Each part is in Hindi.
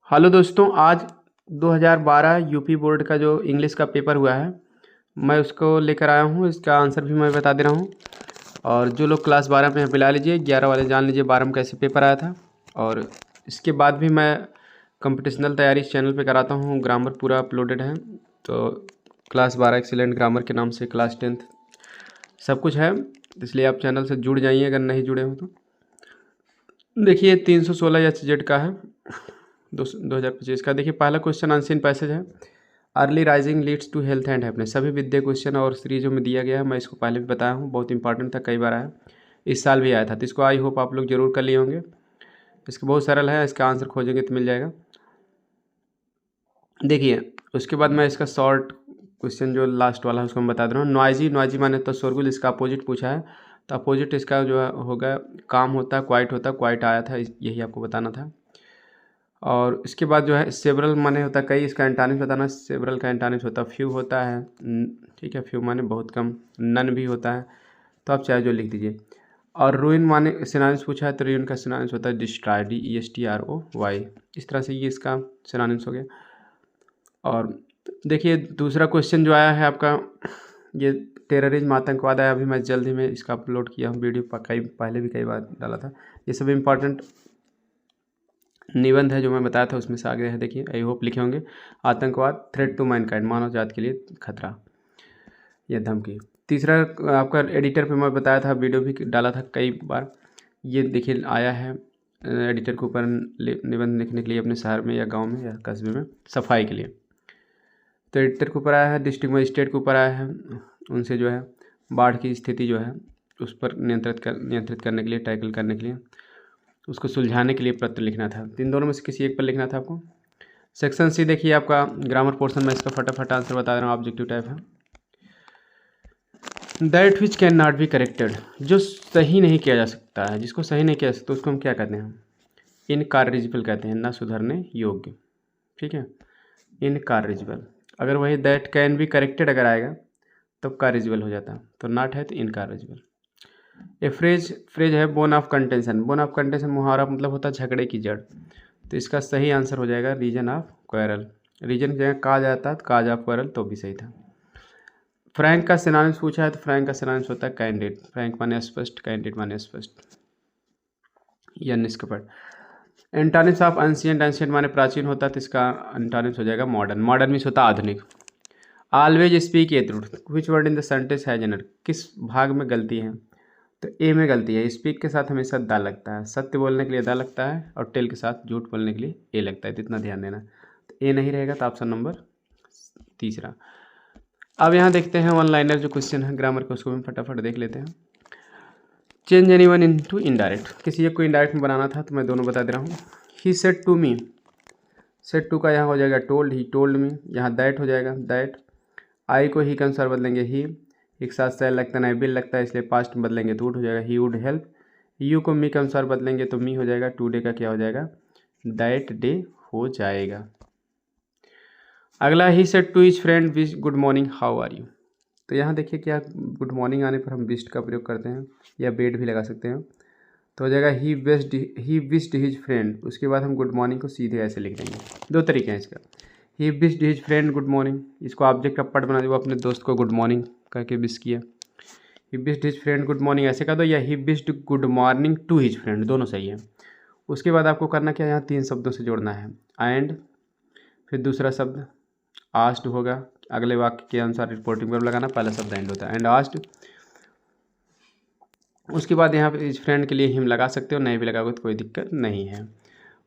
हेलो दोस्तों, आज 2012 यूपी बोर्ड का जो इंग्लिश का पेपर हुआ है, मैं उसको लेकर आया हूँ। इसका आंसर भी मैं बता दे रहा हूँ। और जो लोग क्लास 12 में हैं बुला लीजिए, 11 वाले जान लीजिए 12 में कैसे पेपर आया था। और इसके बाद भी मैं कंपटिशनल तैयारी इस चैनल पे कराता हूँ। ग्रामर पूरा अपलोडेड है, तो क्लास 12 एक्सीलेंट ग्रामर के नाम से क्लास 10th सब कुछ है। इसलिए आप चैनल से जुड़ जाइए अगर नहीं जुड़े हो तो। देखिए 316 एच का है 2025 का। देखिए पहला क्वेश्चन अनसीन पैसेज है। Early rising leads to health and happiness. सभी विद्या क्वेश्चन और सीरीजों में दिया गया है। मैं इसको पहले भी बताया हूँ, बहुत इंपॉर्टेंट था, कई बार आया, इस साल भी आया था। तो इसको आई होप आप लोग जरूर कर लिए होंगे। इसका बहुत सरल है, इसका आंसर खोजेंगे तो मिल जाएगा। देखिए उसके बाद मैं इसका शॉर्ट क्वेश्चन जो लास्ट वाला है उसको मैं बता दे रहा हूँ। नॉइजी, नॉइजी माने तो शोरगुल, इसका अपोजिट पूछा है। तो अपोजिट इसका जो है होगा काम होता है, क्वाइट होता है, क्वाइट आया था, यही आपको बताना था। और इसके बाद जो है सेवरल माने होता है कई, इसका एंटानिम्स बताना। सेवरल का एंटानिम्स होता है फ्यू होता है, ठीक है, फ्यू माने बहुत कम, नन भी होता है। तो आप चाहे जो लिख दीजिए। और रूइन माने सिनोनिम्स पूछा है, तो रूइन का सिनोनिम्स होता है डिस्ट्रॉय, DESTROY। इस तरह से ये इसका सिनोनिम्स हो गया। और देखिए दूसरा क्वेश्चन जो आया है आपका, ये टेररिज्म आतंकवाद आया। अभी मैं जल्द ही में इसका अपलोड किया हूँ वीडियो, कई पहले भी कई बार डाला था। ये सब इम्पॉर्टेंट निबंध है जो मैं बताया था, उसमें से आगे है। देखिए आई होप लिखे होंगे। आतंकवाद, थ्रेट टू मैनकाइंड, मानव जाति के लिए खतरा या धमकी। तीसरा आपका एडिटर पे मैं बताया था, वीडियो भी डाला था कई बार। ये देखिए आया है एडिटर के ऊपर निबंध लिखने के लिए अपने शहर में या गांव में या कस्बे में सफाई के लिए। तो एडिटर के ऊपर आया है, डिस्ट्रिक्ट के ऊपर आया है, उनसे जो है बाढ़ की स्थिति जो है उस पर नियंत्रित करने के लिए, टैकल करने के लिए, उसको सुलझाने के लिए पत्र लिखना था। इन दोनों में से किसी एक पर लिखना था आपको। सेक्शन सी देखिए आपका ग्रामर पोर्शन में, इसका फटाफट आंसर बता रहा हूँ। ऑब्जेक्टिव टाइप है। That which can not be corrected, जो सही नहीं किया जा सकता है, जिसको सही नहीं किया जा सकता उसको हम क्या कहते हैं? इनकॉरिजिबल कहते हैं, ना सुधरने योग्य। ठीक है, इनकॉरिजिबल। अगर वही दैट कैन बी करेक्टेड अगर आएगा तब कॉरिजिबल हो जाता, तो नॉट है तो इनकॉरिजिबल। ए फ्रेज है bone of contention. Bone of contention मुहावरा मतलब होता है झगड़े की जड़। तो इसका सही आंसर हो जाएगा रीजन ऑफ क्वेरल। रीजन की जगह काज आता है तो काज ऑफ क्वेरल तो भी सही था। फ्रैंक का सिनोनिम्स पूछा है, तो फ्रैंक का सिनोनिम्स होता है कैंडिड। फ्रैंक माने स्पष्ट, कैंडिड माने स्पष्ट या निष्कपट। एंटोनिम्स ऑफ एंशिएंट, एंशिएंट माने प्राचीन होता है, तो इसका एंटोनिम्स हो जाएगा मॉडर्न। मॉडर्न मीन्स होता है आधुनिक। Always speak a truth, which word in the sentence has an error, किस भाग में गलती है? तो ए में गलती है। स्पीक के साथ हमेशा दा लगता है, सत्य बोलने के लिए दा लगता है, और टेल के साथ झूठ बोलने के लिए ए लगता है, तो इतना ध्यान देना। तो ए नहीं रहेगा, तो ऑप्शन नंबर तीसरा। अब यहाँ देखते हैं वन लाइनर जो क्वेश्चन है ग्रामर का, उसको हम फटाफट देख लेते हैं। Change any one into indirect, किसी एक को इनडायरेक्ट में बनाना था, तो मैं दोनों बता दे रहा हूँ। He said to me, said to का यहाँ हो जाएगा टोल्ड, ही टोल्ड मी। यहाँ दैट हो जाएगा दैट। आई को ही के अनुसार बदलेंगे ही, एक साथ सेल लगता है नहीं बिल लगता है, इसलिए पास्ट में बदलेंगे तो वुड हो जाएगा ही वुड हेल्प। यू को मी के अनुसार बदलेंगे तो मी हो जाएगा। टुडे का क्या हो जाएगा? दैट डे हो जाएगा। अगला he said to his friend wish good morning how are you. तो यहाँ देखिए क्या गुड मॉर्निंग आने पर हम विश्ड का प्रयोग करते हैं, या बेड भी लगा सकते हैं। तो हो जाएगा ही विश्ड हिज फ्रेंड। उसके बाद हम गुड मॉर्निंग को सीधे ऐसे लिख देंगे। दो तरीके हैं इसका। ही wished his friend good morning, इसको ऑब्जेक्ट ऑफ पार्ट बना दिया, वो अपने दोस्त को गुड मॉर्निंग करके विश किया। He wished his friend good morning ऐसे कर दो, या he wished good morning to his friend, दोनों सही है। उसके बाद आपको करना क्या, यहाँ 3 शब्दों से जोड़ना है। एंड, फिर दूसरा शब्द आस्ड होगा, अगले वाक्य के अनुसार रिपोर्टिंग वर्ब लगाना, पहला शब्द एंड होता है, एंड आस्ड। उसके बाद यहाँ पे इस फ्रेंड के लिए हिम लगा सकते हो, नहीं भी लगाओगे तो कोई दिक्कत नहीं है।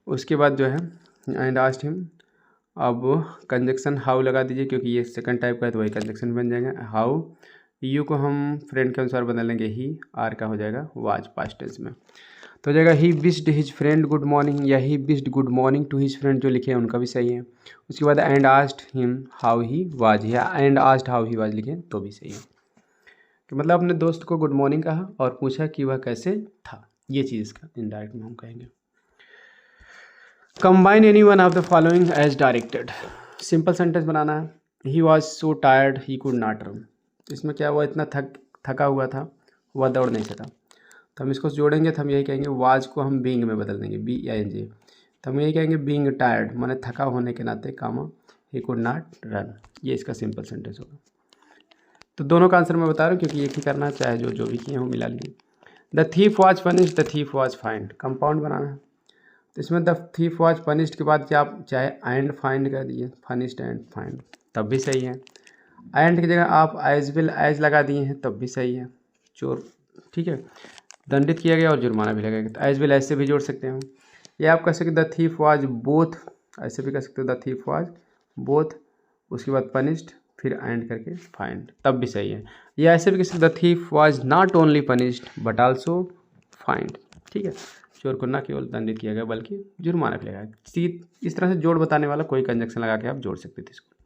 उसके बाद जो है एंड आस्ड हिम। अब कंजक्शन हाउ लगा दीजिए, क्योंकि ये सेकंड टाइप का है तो वही कंजक्शन बन जाएगा हाउ। यू को हम फ्रेंड के अनुसार बदल लेंगे ही, आर का हो जाएगा वाज पास्ट टेंस में। तो हो जाएगा he wished his friend good morning, या he wished good morning to his friend, जो लिखे हैं उनका भी सही है। उसके बाद and asked him how he was, या and asked how he was लिखें तो भी सही है। कि मतलब अपने दोस्त को गुड मॉर्निंग कहा और पूछा कि वह कैसे था, ये चीज़ इसका इनडायरेक्ट में हम कहेंगे। Combine any one of the following as directed, simple sentence बनाना है। He was so tired he could not run. इसमें क्या हुआ, इतना थका हुआ था वह दौड़ नहीं सका। तो हम इसको जोड़ेंगे तो हम यही कहेंगे वाज को हम बीइंग में बदल देंगे, BING। तो हम ये कहेंगे बीइंग टायर्ड माने थका होने के नाते कामा ही कुड नॉट रन, ये इसका सिंपल सेंटेंस होगा। तो दोनों का आंसर मैं बता रहा हूँ क्योंकि एक ही करना है, चाहे जो भी किए हों मिला लीजिए। The thief was punished, the thief was fined, compound बनाना है। तो इसमें द थीफ वॉज पनिश्ड के बाद क्या आप चाहे एंड फाइंड कर दिए, फनिश्ड एंड फाइंड, तब भी सही है। एंड की जगह आप एज विल एज लगा दिए हैं, तब भी सही है। चोर, ठीक है, दंडित किया गया और जुर्माना भी लगाया गया, तो एज विल एज से भी जोड़ सकते हैं। या आप कह सकते द थीफ वाज बोथ, ऐसे भी कह सकते हो द थीफ वाज बोथ, उसके बाद पनिश्ड, फिर एंड करके फाइंड, तब भी सही है। या ऐसे भी कह सकते the thief was not only punished but also find, ठीक है, चोर को न केवल दंडित किया गया बल्कि जुर्माना भी लगाया। इस तरह से जोड़ बताने वाला कोई कंजक्शन लगा के आप जोड़ सकते थे इसको।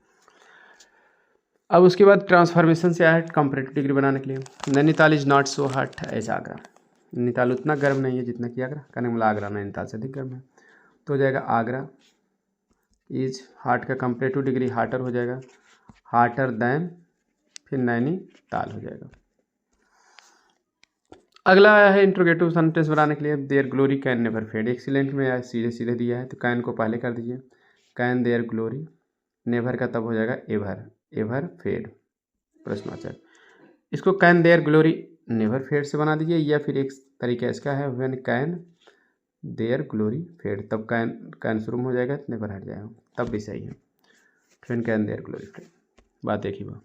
अब उसके बाद ट्रांसफॉर्मेशन से आया कंपैरेटिव डिग्री बनाने के लिए। Nainital is not so hot as Agra, Nainital उतना गर्म नहीं है जितना कि आगरा, कहने वाला आगरा नैनीताल से अधिक गर्म है, तो हो जाएगा आगरा इज हार्ट का कंपैरेटिव डिग्री हार्टर हो जाएगा, हार्टर दैन, फिर नैनीताल हो जाएगा। अगला आया है इंट्रोगेटिव सेंटेंस बनाने के लिए। Their glory can never fade, excellent में या सीधे सीधे दिया है तो कैन को पहले कर दीजिए, कैन देयर ग्लोरी, नेवर का तब हो जाएगा एवर, एवर फेड प्रश्नवाचक। इसको can there glory never fade से बना दीजिए, या फिर एक तरीका इसका है when can there glory fade, तब कैन शुरू हो जाएगा, नेवर हट जाएगा, तब भी सही है। When can there glory fade, बात एक ही बात।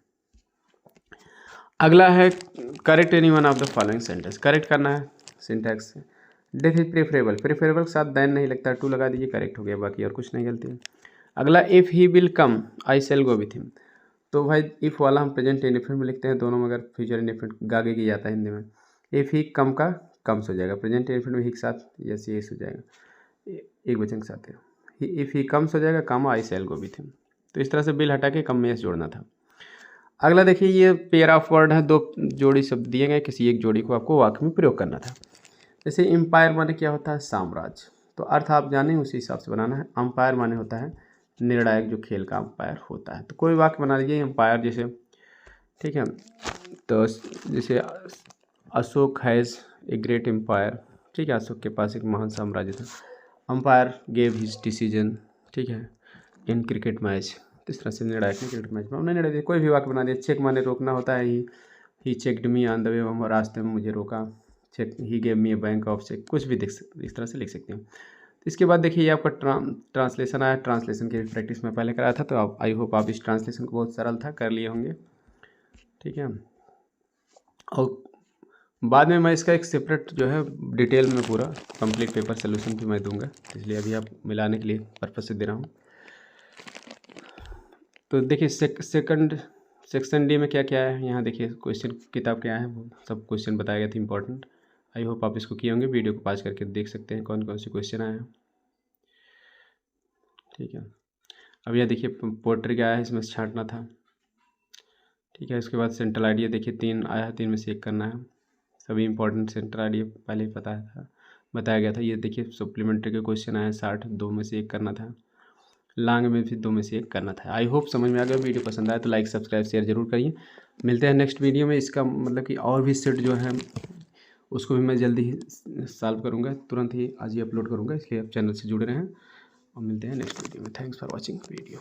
अगला है correct any one of the following sentence, correct करना है सिंटैक्स से। डेथ इज प्रेफरेबल, प्रेफरेबल के साथ दैन नहीं लगता, टू लगा दीजिए, करेक्ट हो गया, बाकी और कुछ नहीं गलती है। अगला if he will come I shall go with him, तो भाई इफ़ वाला हम प्रेजेंट इंडेफिनिट में लिखते हैं दोनों, मगर फ्यूचर इंडेफिनिट आगे की जाता है हिंदी में। इफ़ ही कम का कम्स हो जाएगा, प्रेजेंट इंडेफिनिट में ही के साथ यस येस हो जाएगा, एक वचन के साथ है। इफ़ ही कम्स हो जाएगा, कम I shall go with him, तो इस तरह से बिल हटा के कम में यस जोड़ना था। अगला देखिए, ये पेयर ऑफ वर्ड है, दो जोड़ी शब्द दिए गए, किसी एक जोड़ी को आपको वाक्य में प्रयोग करना था। जैसे एम्पायर माने क्या होता है, साम्राज्य, तो अर्थ आप जाने उसी हिसाब से बनाना है। अंपायर माने होता है निर्णायक, जो खेल का अंपायर होता है, तो कोई वाक्य बना लीजिए अंपायर जैसे, ठीक है, तो जैसे Ashok has a great empire, ठीक है, अशोक के पास एक महान साम्राज्य था। अंपायर गेव हिज डिसीजन, ठीक है, इन क्रिकेट मैच, तो इस तरह से निर्णायक ने क्रिकेट मैच में उन्होंने निर्णय दिया। कोई भी वाक्य बना दिया। चेक माने रोकना होता है, he checked me on the way, रास्ते में मुझे रोका, check he gave me a bank of cheque, कुछ भी इस तरह से लिख सकते हैं। तो इसके बाद देखिए ये आपका ट्रांसलेशन आया, ट्रांसलेशन की प्रैक्टिस में पहले कराया था, तो आप आई होप आप इस ट्रांसलेशन को बहुत सरल था कर लिए होंगे, ठीक है। और बाद में मैं इसका एक सेपरेट जो है डिटेल में पूरा कंप्लीट पेपर सोल्यूशन भी मैं दूंगा, इसलिए अभी आप मिलाने के लिए पर्पज से दे रहा हूँ। तो देखिए सेक्शन डी में क्या क्या है, यहाँ देखिए क्वेश्चन किताब क्या है, वो सब क्वेश्चन बताए गए थे इंपॉर्टेंट। आई होप आप इसको किए होंगे, वीडियो को पॉज करके देख सकते हैं कौन कौन से क्वेश्चन आए हैं, ठीक है। अब यह देखिए पोर्ट्री क्या है, इसमें छांटना था, ठीक है। उसके बाद सेंट्रल आइडिया देखिए 3 आया है, 3 में से 1 करना है। सभी इंपॉर्टेंट सेंट्रल आइडिया पहले ही बताया गया था। ये देखिए सप्लीमेंट्री के क्वेश्चन आए 60, 2 में से 1 करना था। लॉन्ग में भी 2 में से 1 करना था। आई होप समझ में आ गया। वीडियो पसंद आया तो लाइक सब्सक्राइब शेयर जरूर करिए। मिलते हैं नेक्स्ट वीडियो में। इसका मतलब कि और भी सेट जो है उसको भी मैं जल्दी ही सॉल्व करूँगा, तुरंत ही आज ही अपलोड करूँगा, इसलिए आप चैनल से जुड़े रहें और मिलते हैं नेक्स्ट वीडियो में। Thanks for watching video.